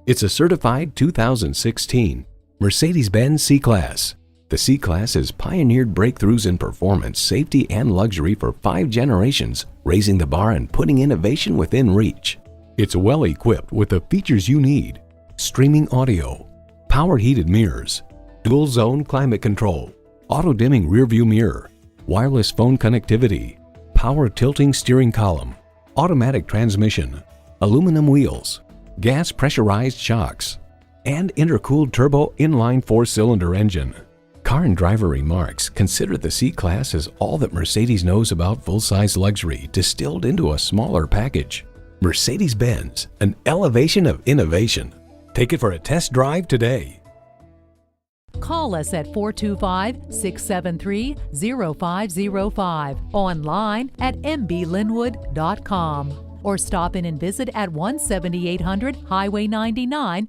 It's a certified 2016 Mercedes-Benz C-Class. The C-Class has pioneered breakthroughs in performance, safety, and luxury for 5 generations, raising the bar and putting innovation within reach. It's well equipped with the features you need: streaming audio, power heated mirrors, dual zone climate control, auto dimming rear view mirror, wireless phone connectivity, power tilting steering column, automatic transmission, aluminum wheels, gas pressurized shocks, and intercooled turbo inline 4-cylinder engine. Car and Driver remarks consider the C-Class as all that Mercedes knows about full-size luxury distilled into a smaller package. Mercedes-Benz, an elevation of innovation. Take it for a test drive today. Call us at 425-673-0505, online at mblynnwood.com, or stop in and visit at 17800 Highway 99,